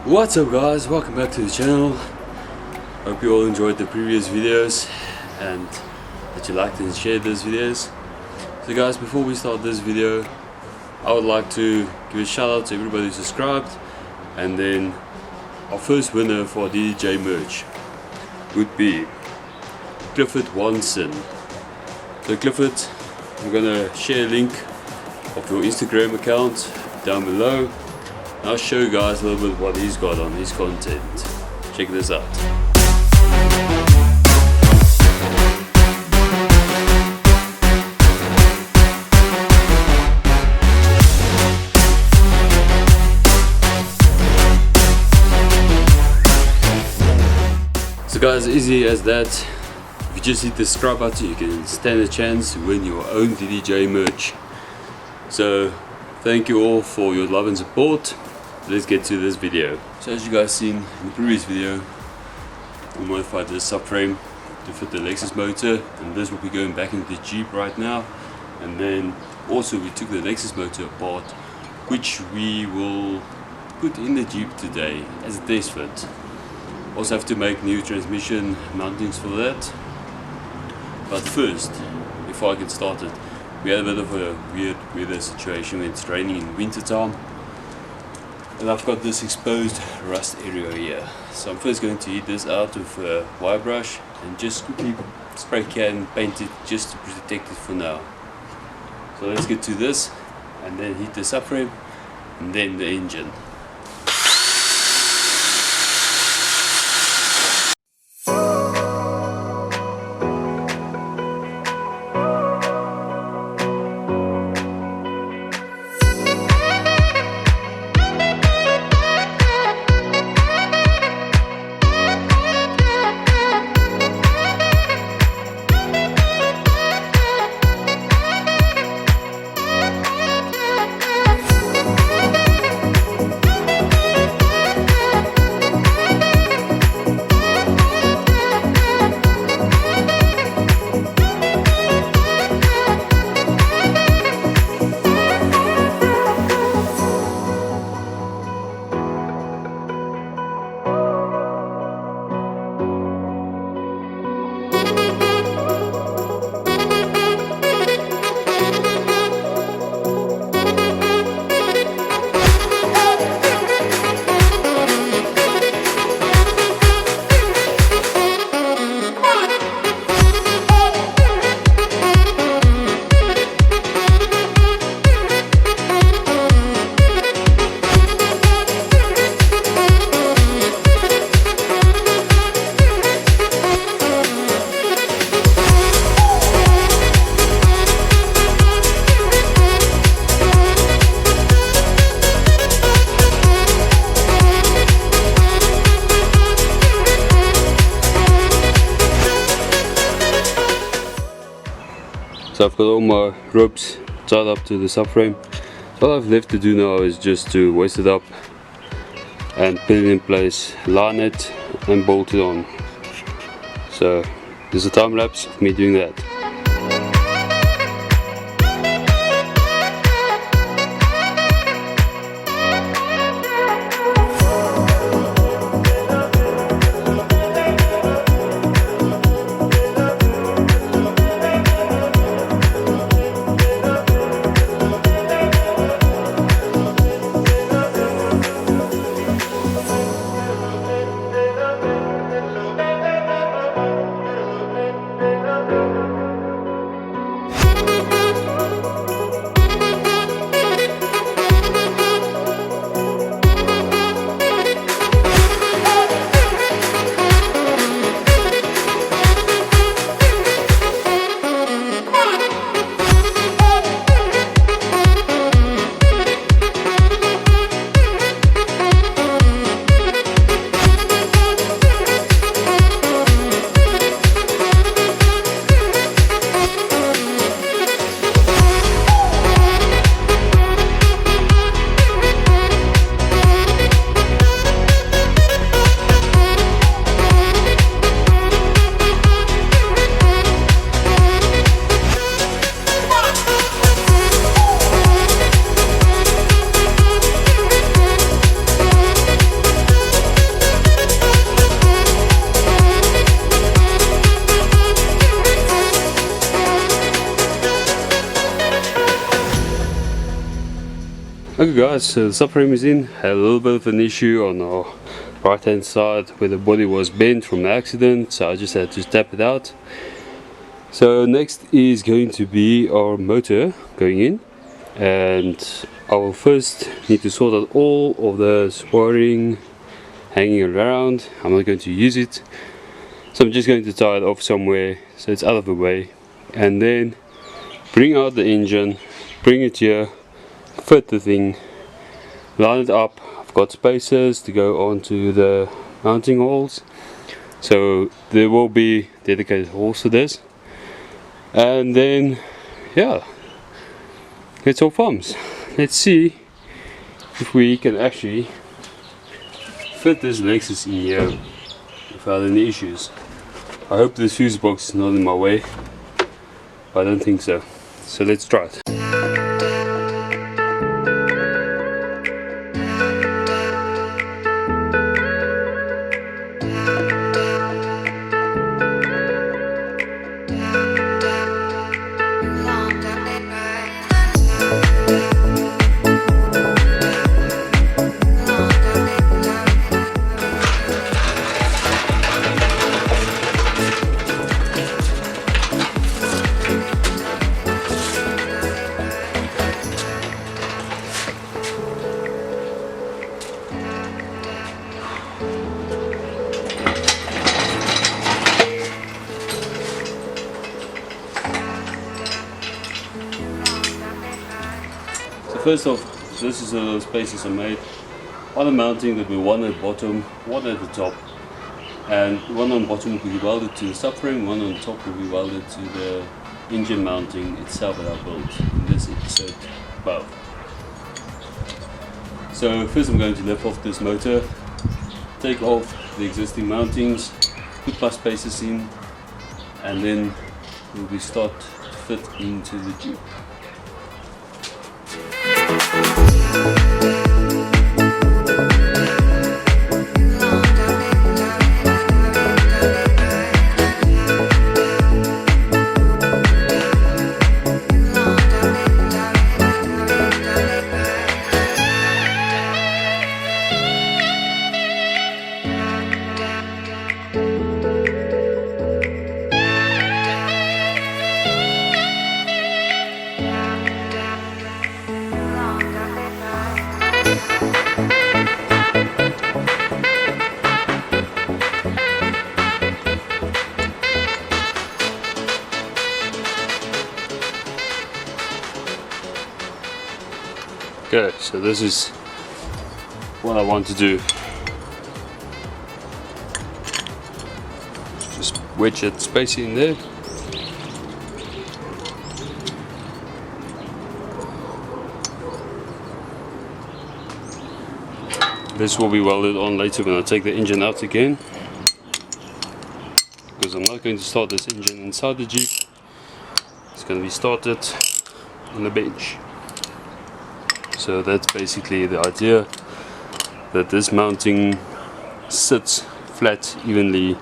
What's up guys, welcome back to the channel. Hope you all enjoyed the previous videos and that you liked and shared those videos. So guys, before we start this video, I would like to give a shout out to everybody who subscribed, and then our first winner for DJ merch would be Clifford Watson. So Clifford, I'm gonna share a link of your Instagram account down below. I'll show you guys a little bit what he's got on his content. Check this out. So guys, easy as that. If you just hit the subscribe button, you can stand a chance to win your own DDJ merch. So thank you all for your love and support. Let's get to this video. So as you guys seen in the previous video, we modified the subframe to fit the Lexus motor, and this will be going back into the Jeep right now. And then also we took the Lexus motor apart, which we will put in the Jeep today as a test fit. Also have to make new transmission mountings for that. But first, before I get started, we had a bit of a weird weather situation when it's raining in winter time. And I've got this exposed rust area here. So I'm first going to heat this out with a wire brush and just quickly spray can and paint it just to protect it for now. So let's get to this and then heat the subframe and then the engine. So I've got all my ropes tied up to the subframe. So all I've left to do now is just to hoist it up and put it in place, line it and bolt it on. So there's a time lapse of me doing that. Okay guys, so the subframe is in. Had a little bit of an issue on our right hand side where the body was bent from the accident, so I just had to tap it out. So next is going to be our motor going in, and I will first need to sort out all of the wiring hanging around. I'm not going to use it, so I'm just going to tie it off somewhere so it's out of the way, and then bring out the engine, bring it here, fit the thing, line it up. I've got spacers to go onto the mounting holes, so there will be dedicated holes for this, and then yeah, it's all thumbs. Let's see if we can actually fit this Lexus in here without any issues. I hope this fuse box is not in my way, but I don't think so. So let's try it. First off, this is the spaces I made. On the mounting there will be one at the bottom, one at the top, and one on the bottom will be welded to the subframe, one on the top will be welded to the engine mounting itself that I built in this episode above. So first I'm going to lift off this motor, take off the existing mountings, put my spacers in, and then we'll start to fit into the Jeep. Okay, so this is what I want to do. Just wedge that space in there. This will be welded on later when I take the engine out again, because I'm not going to start this engine inside the Jeep. It's going to be started on the bench. So that's basically the idea, that this mounting sits flat evenly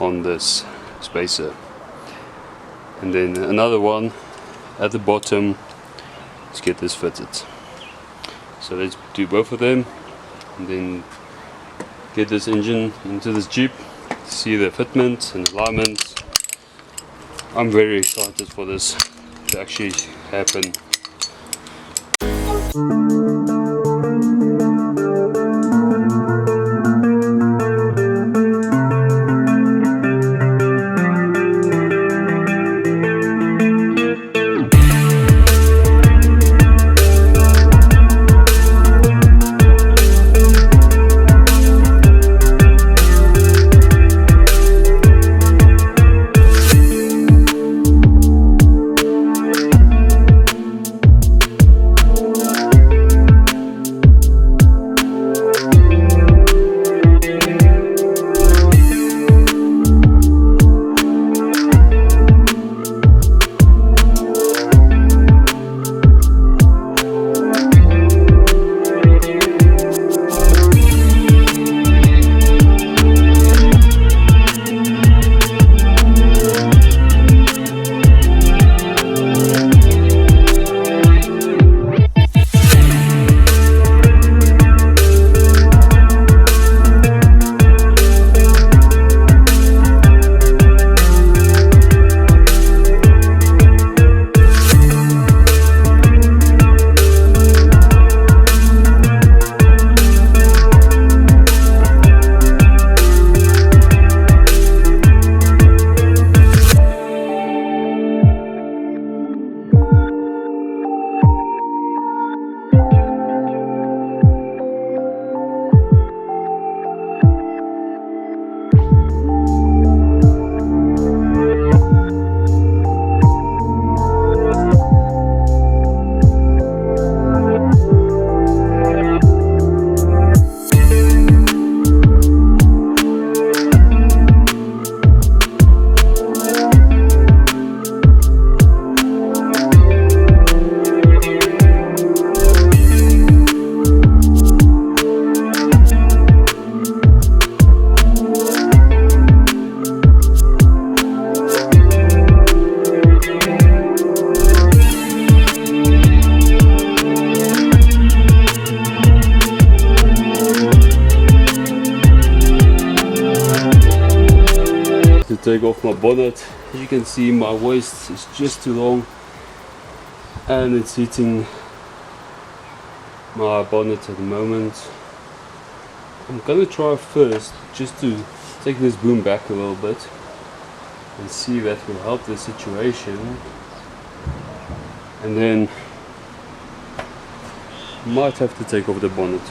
on this spacer, and then another one at the bottom to get this fitted. So let's do both of them and then get this engine into this Jeep, see the fitment and alignment. I'm very excited for this to actually happen. take off my bonnet. As you can see, my waist is just too long and it's hitting my bonnet at the moment. I'm gonna try first just to take this boom back a little bit and see if that will help the situation, and then might have to take off the bonnet.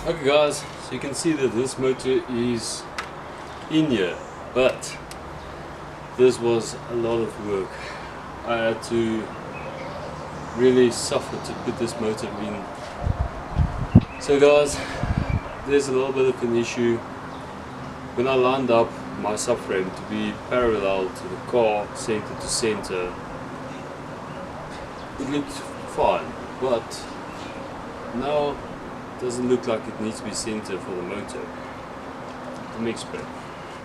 Okay guys, so you can see that this motor is in here, but this was a lot of work. I had to really suffer to put this motor in. So guys, there's a little bit of an issue. When I lined up my subframe to be parallel to the car, center to center, it looked fine, but now doesn't look like it needs to be centered for the motor. Let me explain.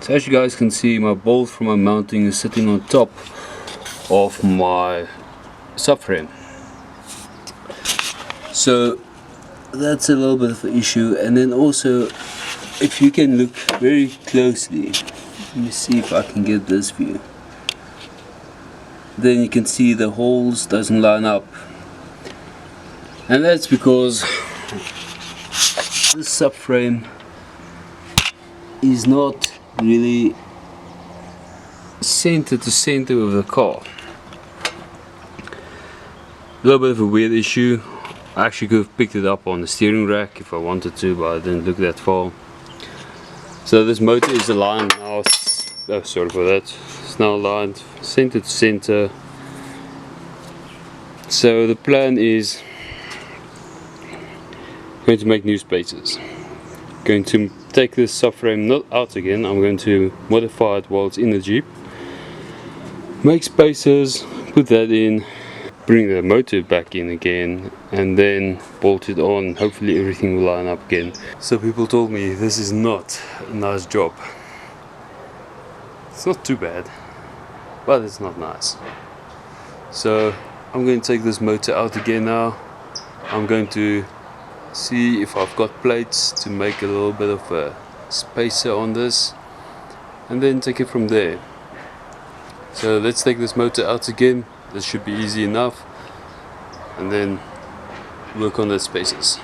So as you guys can see, my bolt for my mounting is sitting on top of my subframe. So that's a little bit of an issue. And then also, if you can look very closely, let me see if I can get this view, then you can see the holes doesn't line up, and that's because this subframe is not really center to center with the car. A little bit of a weird issue. I actually could have picked it up on the steering rack if I wanted to, but I didn't look that far. So this motor is aligned now. Oh, sorry for that. It's now aligned center to center. So the plan is going to make new spaces. Going to take this subframe not out again. I'm going to modify it while it's in the Jeep. Make spaces, put that in, bring the motor back in again, and then bolt it on. Hopefully everything will line up again. So people told me this is not a nice job. It's not too bad, but it's not nice. So I'm going to take this motor out again now. I'm going to see if I've got plates to make a little bit of a spacer on this, and then take it from there. So let's take this motor out again. This should be easy enough, and then work on the spacers.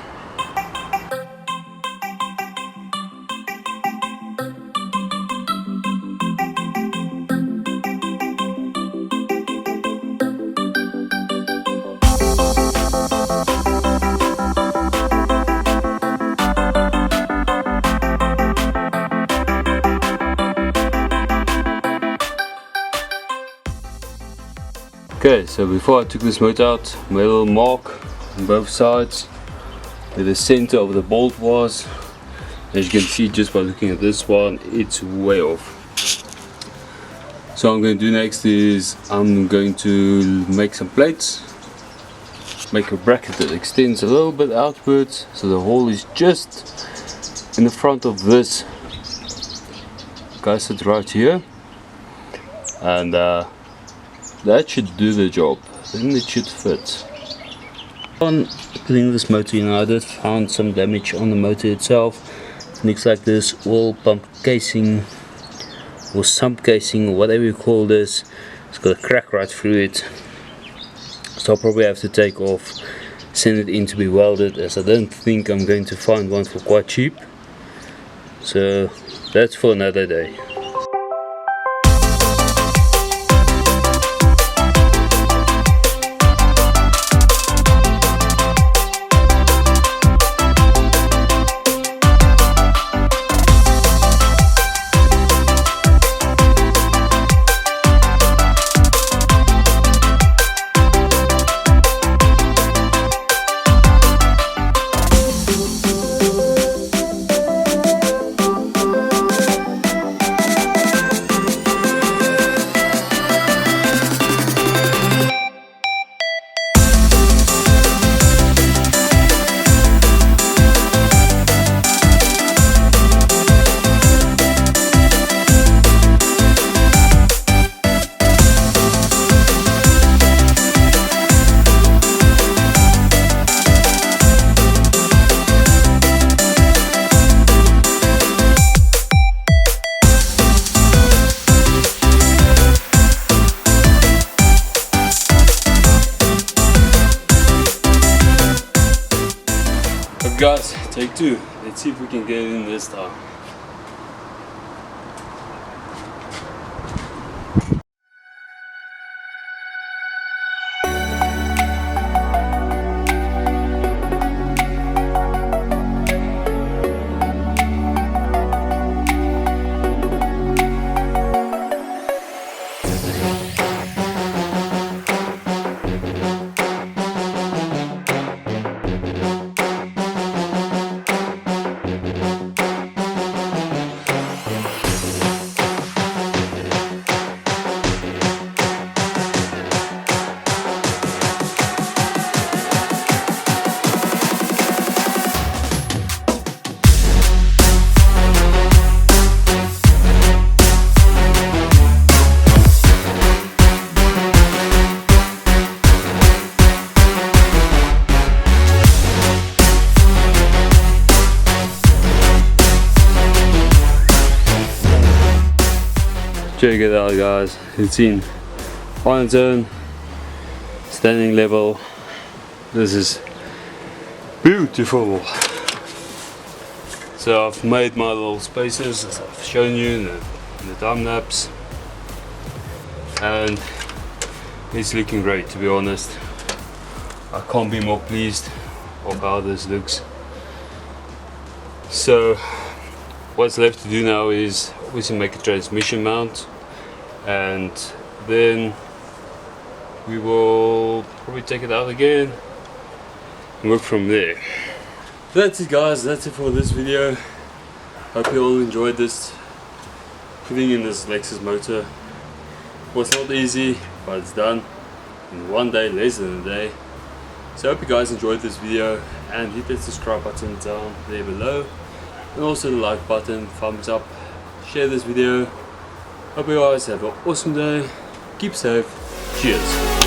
Okay, so before I took this motor out, made a little mark on both sides where the center of the bolt was. As you can see just by looking at this one, it's way off. So what I'm going to do next is I'm going to make some plates, make a bracket that extends a little bit outwards so the hole is just in the front of this gusset right here, and that should do the job. Then it should fit. On putting this motor in, I did find some damage on the motor itself. Looks like this oil pump casing or sump casing or whatever you call this, it's got a crack right through it. So I'll probably have to take off, send it in to be welded, as I don't think I'm going to find one for quite cheap. So that's for another day. Guys, take two. Let's see if we can get it in this time. Check it out, guys. It's in on its own, standing level. This is beautiful. So I've made my little spaces as I've shown you in the time lapse, and it's looking great, to be honest. I can't be more pleased of how this looks. So what's left to do now is obviously make a transmission mount, and then we will probably take it out again and work from there. That's it, guys. That's it for this video. Hope you all enjoyed this. Putting in this Lexus motor was not easy, but it's done in one day, less than a day. So I hope you guys enjoyed this video, and hit that subscribe button down there below, and also the like button, thumbs up, share this video. Hope you guys have an awesome day. Keep safe. Cheers.